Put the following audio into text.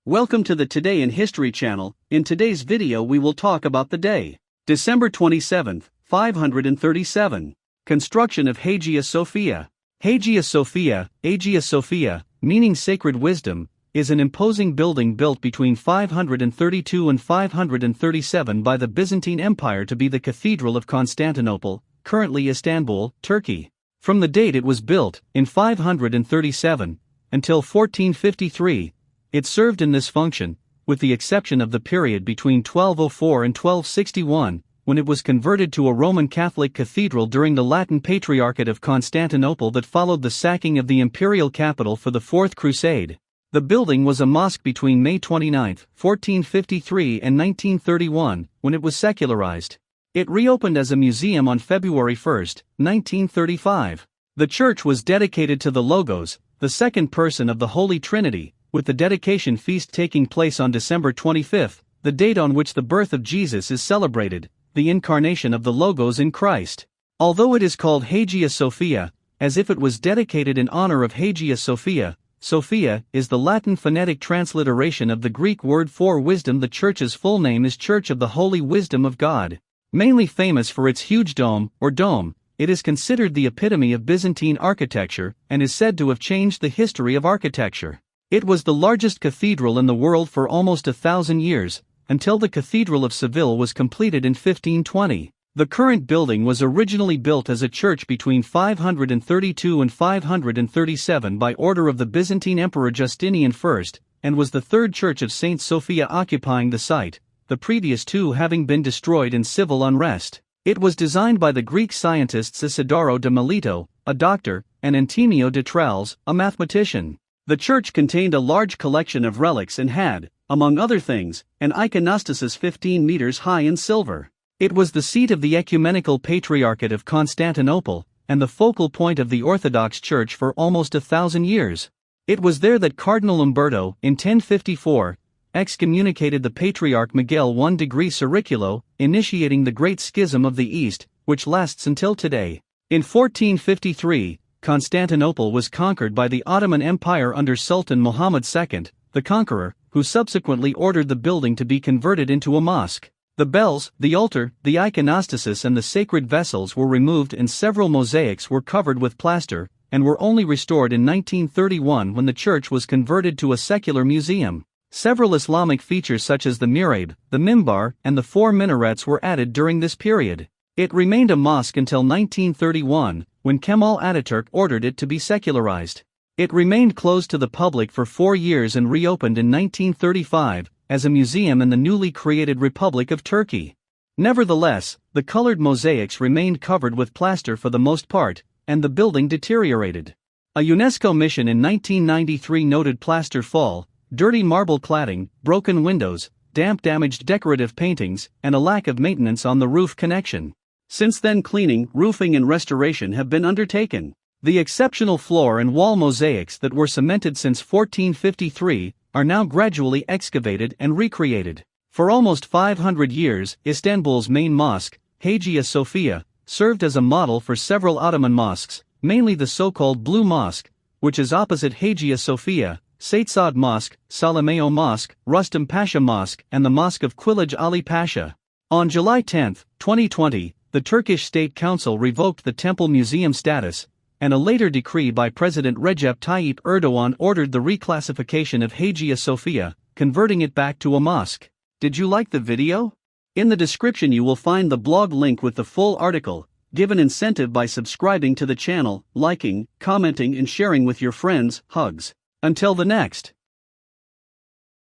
Welcome to the Today in History channel. In today's video we will talk about the day, December 27, 537. Construction of Hagia Sophia. Hagia Sophia, meaning sacred wisdom, is an imposing building built between 532 and 537 by the Byzantine Empire to be the Cathedral of Constantinople, currently Istanbul, Turkey. From the date it was built, in 537, until 1453, it served in this function, with the exception of the period between 1204 and 1261, when it was converted to a Roman Catholic cathedral during the Latin Patriarchate of Constantinople that followed the sacking of the imperial capital for the Fourth Crusade. The building was a mosque between May 29, 1453 and 1931, when it was secularized. It reopened as a museum on February 1, 1935. The church was dedicated to the Logos, the second person of the Holy Trinity, with the dedication feast taking place on December 25, the date on which the birth of Jesus is celebrated, the incarnation of the Logos in Christ. Although it is called Hagia Sophia, as if it was dedicated in honor of Hagia Sophia, Sophia is the Latin phonetic transliteration of the Greek word for wisdom. The church's full name is Church of the Holy Wisdom of God. Mainly famous for its huge dome, it is considered the epitome of Byzantine architecture and is said to have changed the history of architecture. It was the largest cathedral in the world for almost 1,000 years, until the Cathedral of Seville was completed in 1520. The current building was originally built as a church between 532 and 537 by order of the Byzantine Emperor Justinian I, and was the third church of St. Sophia occupying the site, the previous two having been destroyed in civil unrest. It was designed by the Greek scientists Isidoro de Melito, a doctor, and Antonio de Tralles, a mathematician. The church contained a large collection of relics and had, among other things, an iconostasis 15 meters high in silver. It was the seat of the Ecumenical Patriarchate of Constantinople, and the focal point of the Orthodox Church for almost 1,000 years. It was there that Cardinal Umberto, in 1054, excommunicated the Patriarch Miguel I degree Ciriculo, initiating the Great Schism of the East, which lasts until today. In 1453, Constantinople was conquered by the Ottoman Empire under Sultan Muhammad II, the Conqueror, who subsequently ordered the building to be converted into a mosque. The bells, the altar, the iconostasis and the sacred vessels were removed and several mosaics were covered with plaster, and were only restored in 1931 when the church was converted to a secular museum. Several Islamic features such as the mihrab, the mimbar, and the four minarets were added during this period. It remained a mosque until 1931, when Kemal Ataturk ordered it to be secularized. It remained closed to the public for 4 years and reopened in 1935, as a museum in the newly created Republic of Turkey. Nevertheless, the colored mosaics remained covered with plaster for the most part, and the building deteriorated. A UNESCO mission in 1993 noted plaster fall, dirty marble cladding, broken windows, damaged decorative paintings, and a lack of maintenance on the roof connection. Since then, cleaning, roofing and restoration have been undertaken. The exceptional floor and wall mosaics that were cemented since 1453 are now gradually excavated and recreated. For almost 500 years, Istanbul's main mosque, Hagia Sophia, served as a model for several Ottoman mosques, mainly the so-called Blue Mosque, which is opposite Hagia Sophia, Said Saad Mosque, Salameo Mosque, Rustam Pasha Mosque, and the Mosque of Quilaj Ali Pasha. On July 10, 2020, the Turkish State Council revoked the temple museum status, and a later decree by President Recep Tayyip Erdogan ordered the reclassification of Hagia Sophia, converting it back to a mosque. Did you like the video? In the description you will find the blog link with the full article. Give an incentive by subscribing to the channel, liking, commenting and sharing with your friends. Hugs. Until the next.